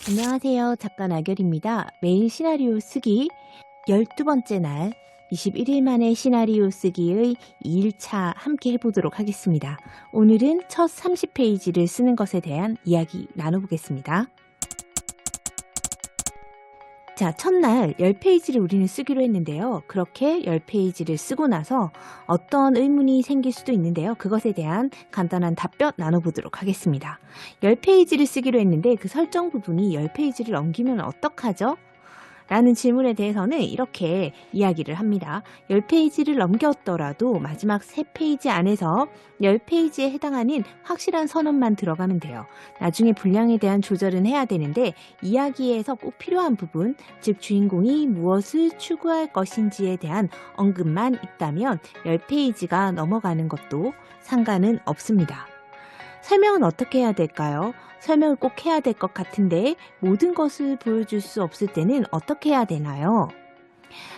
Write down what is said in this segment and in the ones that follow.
안녕하세요. 작가 나결입니다. 매일 시나리오 쓰기 12번째 날 21일 만에 시나리오 쓰기의 2일차 함께 해보도록 하겠습니다. 오늘은 첫 30페이지를 쓰는 것에 대한 이야기 나눠보겠습니다. 자, 첫날 10페이지를 우리는 쓰기로 했는데요. 그렇게 10페이지를 쓰고 나서 어떤 의문이 생길 수도 있는데요. 그것에 대한 간단한 답변 나눠보도록 하겠습니다. 10페이지를 쓰기로 했는데 그 설정 부분이 10페이지를 넘기면 어떡하죠? 라는 질문에 대해서는 이렇게 이야기를 합니다. 10페이지를 넘겼더라도 마지막 3페이지 안에서 10페이지에 해당하는 확실한 선언만 들어가면 돼요. 나중에 분량에 대한 조절은 해야 되는데 이야기에서 꼭 필요한 부분, 즉 주인공이 무엇을 추구할 것인지에 대한 언급만 있다면 10페이지가 넘어가는 것도 상관은 없습니다. 설명은 어떻게 해야 될까요? 설명을 꼭 해야 될 것 같은데 모든 것을 보여줄 수 없을 때는 어떻게 해야 되나요?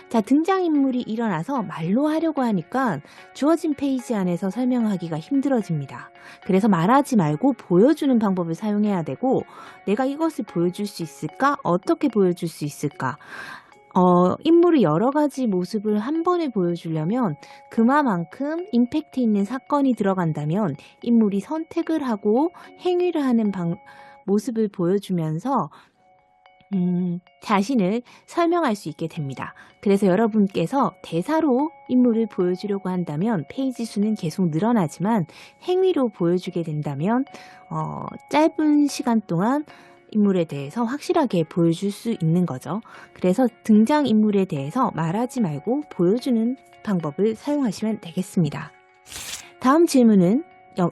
자, 등장인물이 일어나서 말로 하려고 하니까 주어진 페이지 안에서 설명하기가 힘들어집니다. 그래서 말하지 말고 보여주는 방법을 사용해야 되고, 내가 이것을 보여줄 수 있을까? 어떻게 보여줄 수 있을까? 인물의 여러 가지 모습을 한 번에 보여주려면 그만큼 임팩트 있는 사건이 들어간다면 인물이 선택을 하고 행위를 하는 모습을 보여주면서 자신을 설명할 수 있게 됩니다. 그래서 여러분께서 대사로 인물을 보여주려고 한다면 페이지 수는 계속 늘어나지만 행위로 보여주게 된다면 짧은 시간 동안 인물에 대해서 확실하게 보여줄 수 있는 거죠. 그래서 등장인물에 대해서 말하지 말고 보여주는 방법을 사용하시면 되겠습니다. 다음 질문은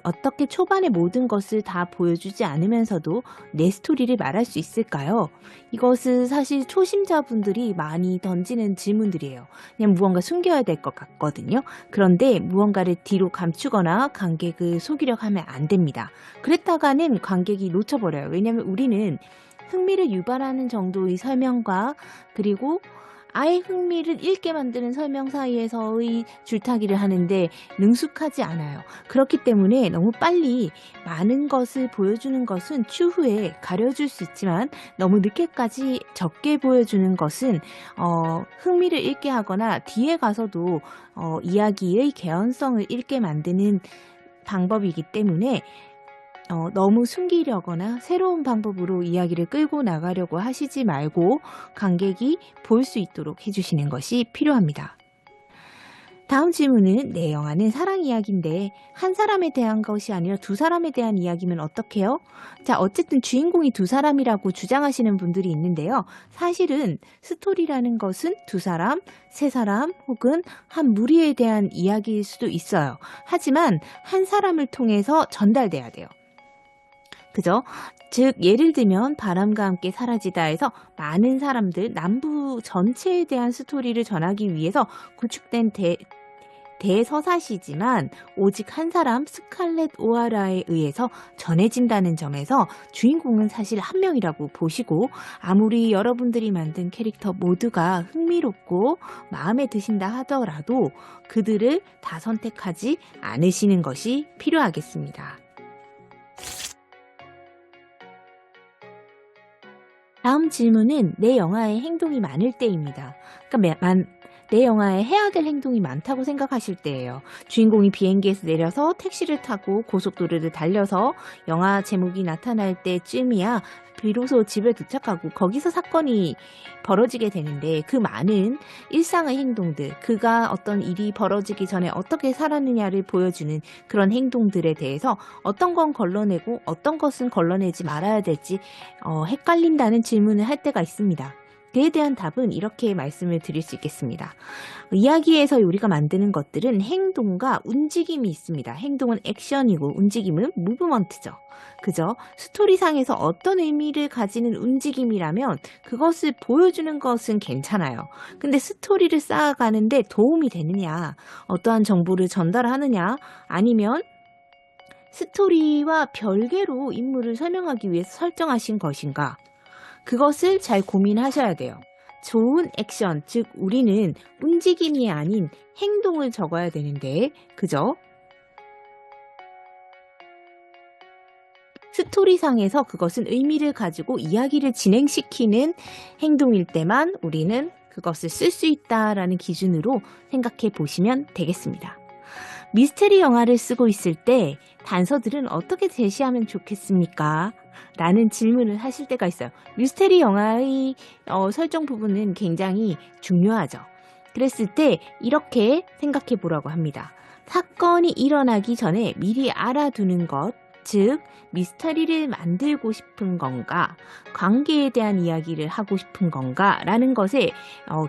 어떻게 초반에 모든 것을 다 보여주지 않으면서도 내 스토리를 말할 수 있을까요? 이것은 사실 초심자분들이 많이 던지는 질문들이에요. 그냥 무언가 숨겨야 될 것 같거든요. 그런데 무언가를 뒤로 감추거나 관객을 속이려고 하면 안 됩니다. 그랬다가는 관객이 놓쳐버려요. 왜냐하면 우리는 흥미를 유발하는 정도의 설명과 그리고 아예 흥미를 잃게 만드는 설명 사이에서의 줄타기를 하는데 능숙하지 않아요. 그렇기 때문에 너무 빨리 많은 것을 보여주는 것은 추후에 가려줄 수 있지만 너무 늦게까지 적게 보여주는 것은 흥미를 잃게 하거나 뒤에 가서도 이야기의 개연성을 잃게 만드는 방법이기 때문에 너무 숨기려거나 새로운 방법으로 이야기를 끌고 나가려고 하시지 말고 관객이 볼 수 있도록 해주시는 것이 필요합니다. 다음 질문은 내 영화는 사랑 이야기인데 한 사람에 대한 것이 아니라 두 사람에 대한 이야기면 어떡해요? 자, 어쨌든 주인공이 두 사람이라고 주장하시는 분들이 있는데요. 사실은 스토리라는 것은 두 사람, 세 사람 혹은 한 무리에 대한 이야기일 수도 있어요. 하지만 한 사람을 통해서 전달돼야 돼요. 그죠? 즉 예를 들면 바람과 함께 사라지다에서 많은 사람들, 남부 전체에 대한 스토리를 전하기 위해서 구축된 대서사시지만 오직 한 사람 스칼렛 오하라에 의해서 전해진다는 점에서 주인공은 사실 한 명이라고 보시고 아무리 여러분들이 만든 캐릭터 모두가 흥미롭고 마음에 드신다 하더라도 그들을 다 선택하지 않으시는 것이 필요하겠습니다. 다음 질문은 내 영화에 행동이 많을 때입니다. 그러니까 내 영화에 해야 될 행동이 많다고 생각하실 때예요. 주인공이 비행기에서 내려서 택시를 타고 고속도로를 달려서 영화 제목이 나타날 때쯤이야 비로소 집에 도착하고 거기서 사건이 벌어지게 되는데 그 많은 일상의 행동들, 그가 어떤 일이 벌어지기 전에 어떻게 살았느냐를 보여주는 그런 행동들에 대해서 어떤 건 걸러내고 어떤 것은 걸러내지 말아야 될지 헷갈린다는 질문을 할 때가 있습니다. 그에 대한 답은 이렇게 말씀을 드릴 수 있겠습니다. 이야기에서 우리가 만드는 것들은 행동과 움직임이 있습니다. 행동은 액션이고 움직임은 무브먼트죠. 그죠? 스토리상에서 어떤 의미를 가지는 움직임이라면 그것을 보여주는 것은 괜찮아요. 근데 스토리를 쌓아가는데 도움이 되느냐, 어떠한 정보를 전달하느냐, 아니면 스토리와 별개로 인물을 설명하기 위해서 설정하신 것인가? 그것을 잘 고민하셔야 돼요. 좋은 액션, 즉 우리는 움직임이 아닌 행동을 적어야 되는데, 그죠? 스토리상에서 그것은 의미를 가지고 이야기를 진행시키는 행동일 때만 우리는 그것을 쓸 수 있다라는 기준으로 생각해 보시면 되겠습니다. 미스테리 영화를 쓰고 있을 때 단서들은 어떻게 제시하면 좋겠습니까? 라는 질문을 하실 때가 있어요. 미스테리 영화의 설정 부분은 굉장히 중요하죠. 그랬을 때 이렇게 생각해 보라고 합니다. 사건이 일어나기 전에 미리 알아두는 것, 즉 미스터리를 만들고 싶은 건가, 관계에 대한 이야기를 하고 싶은 건가 라는 것에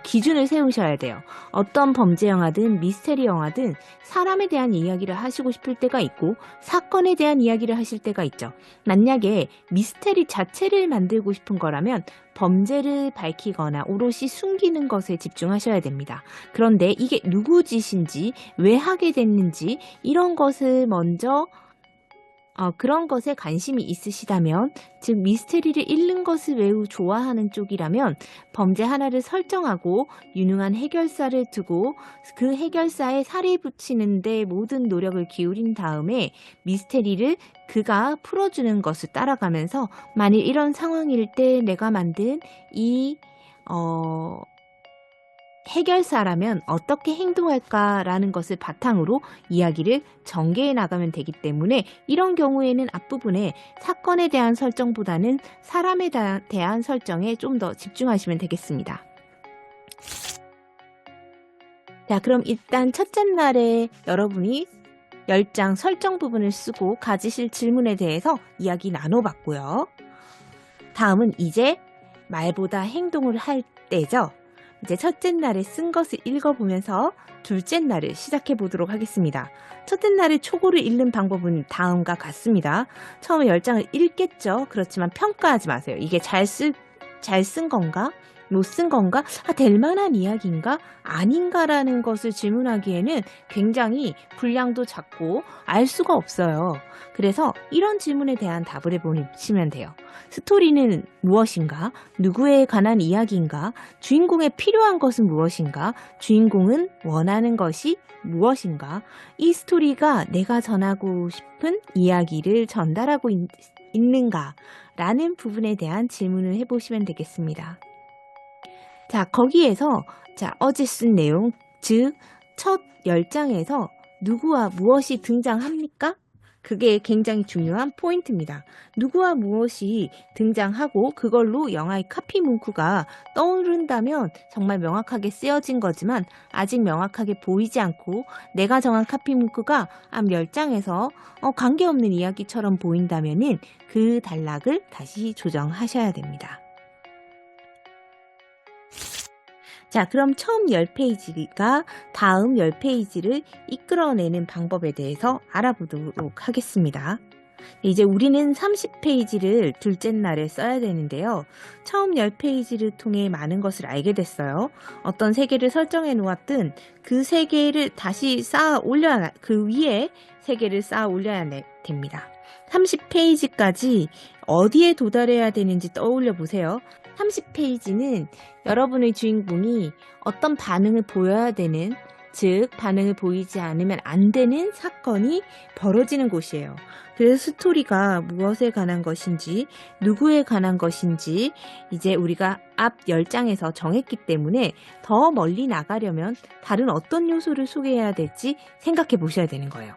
기준을 세우셔야 돼요. 어떤 범죄 영화든 미스터리 영화든 사람에 대한 이야기를 하시고 싶을 때가 있고 사건에 대한 이야기를 하실 때가 있죠. 만약에 미스터리 자체를 만들고 싶은 거라면 범죄를 밝히거나 오롯이 숨기는 것에 집중하셔야 됩니다. 그런데 이게 누구 짓인지, 왜 하게 됐는지 이런 것을 먼저 그런 것에 관심이 있으시다면, 즉 미스테리를 읽는 것을 매우 좋아하는 쪽이라면 범죄 하나를 설정하고 유능한 해결사를 두고 그 해결사에 살해 붙이는 데 모든 노력을 기울인 다음에 미스테리를 그가 풀어주는 것을 따라가면서 만일 이런 상황일 때 내가 만든 이 해결사라면 어떻게 행동할까라는 것을 바탕으로 이야기를 전개해 나가면 되기 때문에 이런 경우에는 앞부분에 사건에 대한 설정보다는 사람에 대한 설정에 좀 더 집중하시면 되겠습니다. 자, 그럼 일단 첫째 날에 여러분이 10장 설정 부분을 쓰고 가지실 질문에 대해서 이야기 나눠봤고요. 다음은 이제 말보다 행동을 할 때죠. 이제 첫째 날에 쓴 것을 읽어보면서 둘째 날을 시작해 보도록 하겠습니다. 첫째 날에 초고를 읽는 방법은 다음과 같습니다. 처음에 10장을 읽겠죠. 그렇지만 평가하지 마세요. 이게 잘 쓴 건가? 못 쓴 건가? 될 만한 이야기인가? 아닌가라는 것을 질문하기에는 굉장히 분량도 작고 알 수가 없어요. 그래서 이런 질문에 대한 답을 해보시면 돼요. 스토리는 무엇인가? 누구에 관한 이야기인가? 주인공에 필요한 것은 무엇인가? 주인공은 원하는 것이 무엇인가? 이 스토리가 내가 전하고 싶은 이야기를 전달하고 있는가? 라는 부분에 대한 질문을 해보시면 되겠습니다. 자, 거기에서 어제 쓴 내용, 즉 첫 10장에서 누구와 무엇이 등장합니까? 그게 굉장히 중요한 포인트입니다. 누구와 무엇이 등장하고 그걸로 영화의 카피 문구가 떠오른다면 정말 명확하게 쓰여진 거지만 아직 명확하게 보이지 않고 내가 정한 카피 문구가 앞 10장에서 관계없는 이야기처럼 보인다면은 그 단락을 다시 조정하셔야 됩니다. 자, 그럼 처음 10페이지가 다음 10페이지를 이끌어내는 방법에 대해서 알아보도록 하겠습니다. 이제 우리는 30페이지를 둘째 날에 써야 되는데요. 처음 10페이지를 통해 많은 것을 알게 됐어요. 어떤 세계를 설정해 놓았든 그 세계를 다시 그 위에 세계를 쌓아 올려야 됩니다. 30페이지까지 어디에 도달해야 되는지 떠올려 보세요. 30페이지는 여러분의 주인공이 어떤 반응을 보여야 되는, 즉 반응을 보이지 않으면 안 되는 사건이 벌어지는 곳이에요. 그래서 스토리가 무엇에 관한 것인지, 누구에 관한 것인지 이제 우리가 앞 10장에서 정했기 때문에 더 멀리 나가려면 다른 어떤 요소를 소개해야 될지 생각해 보셔야 되는 거예요.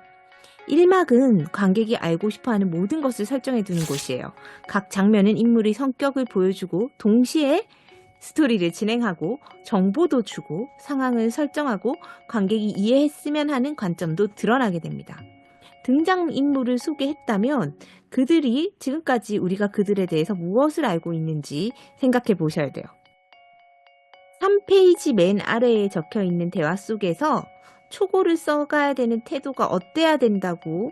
1막은 관객이 알고 싶어하는 모든 것을 설정해 두는 곳이에요. 각 장면은 인물의 성격을 보여주고 동시에 스토리를 진행하고 정보도 주고 상황을 설정하고 관객이 이해했으면 하는 관점도 드러나게 됩니다. 등장인물을 소개했다면 그들이 지금까지 우리가 그들에 대해서 무엇을 알고 있는지 생각해 보셔야 돼요. 3페이지 맨 아래에 적혀 있는 대화 속에서 초고를 써가야 되는 태도가 어때야 된다고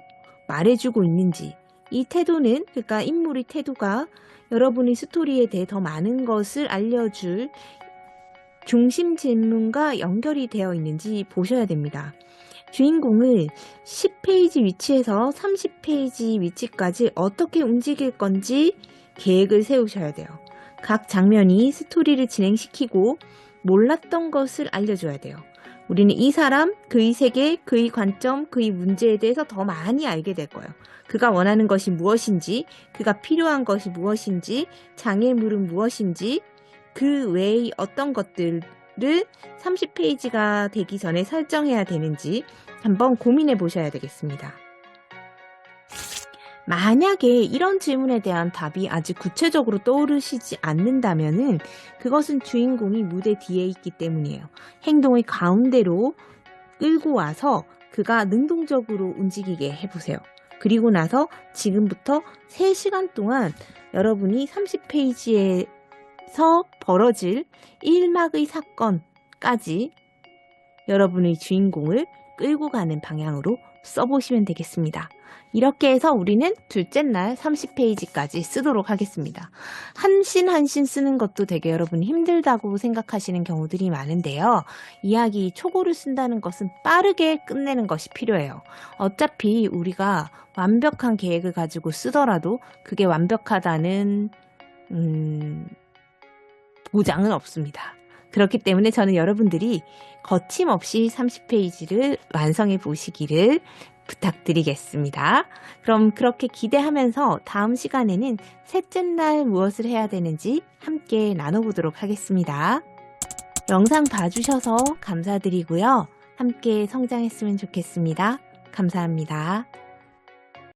말해주고 있는지, 이 태도는, 그러니까 인물의 태도가 여러분의 스토리에 대해 더 많은 것을 알려줄 중심 질문과 연결이 되어 있는지 보셔야 됩니다. 주인공을 10페이지 위치에서 30페이지 위치까지 어떻게 움직일 건지 계획을 세우셔야 돼요. 각 장면이 스토리를 진행시키고 몰랐던 것을 알려줘야 돼요. 우리는 이 사람, 그의 세계, 그의 관점, 그의 문제에 대해서 더 많이 알게 될 거예요. 그가 원하는 것이 무엇인지, 그가 필요한 것이 무엇인지, 장애물은 무엇인지, 그 외의 어떤 것들을 30페이지가 되기 전에 설정해야 되는지 한번 고민해 보셔야 되겠습니다. 만약에 이런 질문에 대한 답이 아직 구체적으로 떠오르시지 않는다면은 그것은 주인공이 무대 뒤에 있기 때문이에요. 행동의 가운데로 끌고 와서 그가 능동적으로 움직이게 해보세요. 그리고 나서 지금부터 3시간 동안 여러분이 30페이지에서 벌어질 1막의 사건까지 여러분의 주인공을 끌고 가는 방향으로 써보시면 되겠습니다. 이렇게 해서 우리는 둘째 날 30페이지까지 쓰도록 하겠습니다. 한신 한신 쓰는 것도 되게 여러분 힘들다고 생각하시는 경우들이 많은데요. 이야기 초고를 쓴다는 것은 빠르게 끝내는 것이 필요해요. 어차피 우리가 완벽한 계획을 가지고 쓰더라도 그게 완벽하다는 보장은 없습니다. 그렇기 때문에 저는 여러분들이 거침없이 30페이지를 완성해 보시기를 부탁드리겠습니다. 그럼 그렇게 기대하면서 다음 시간에는 셋째 날 무엇을 해야 되는지 함께 나눠보도록 하겠습니다. 영상 봐주셔서 감사드리고요. 함께 성장했으면 좋겠습니다. 감사합니다.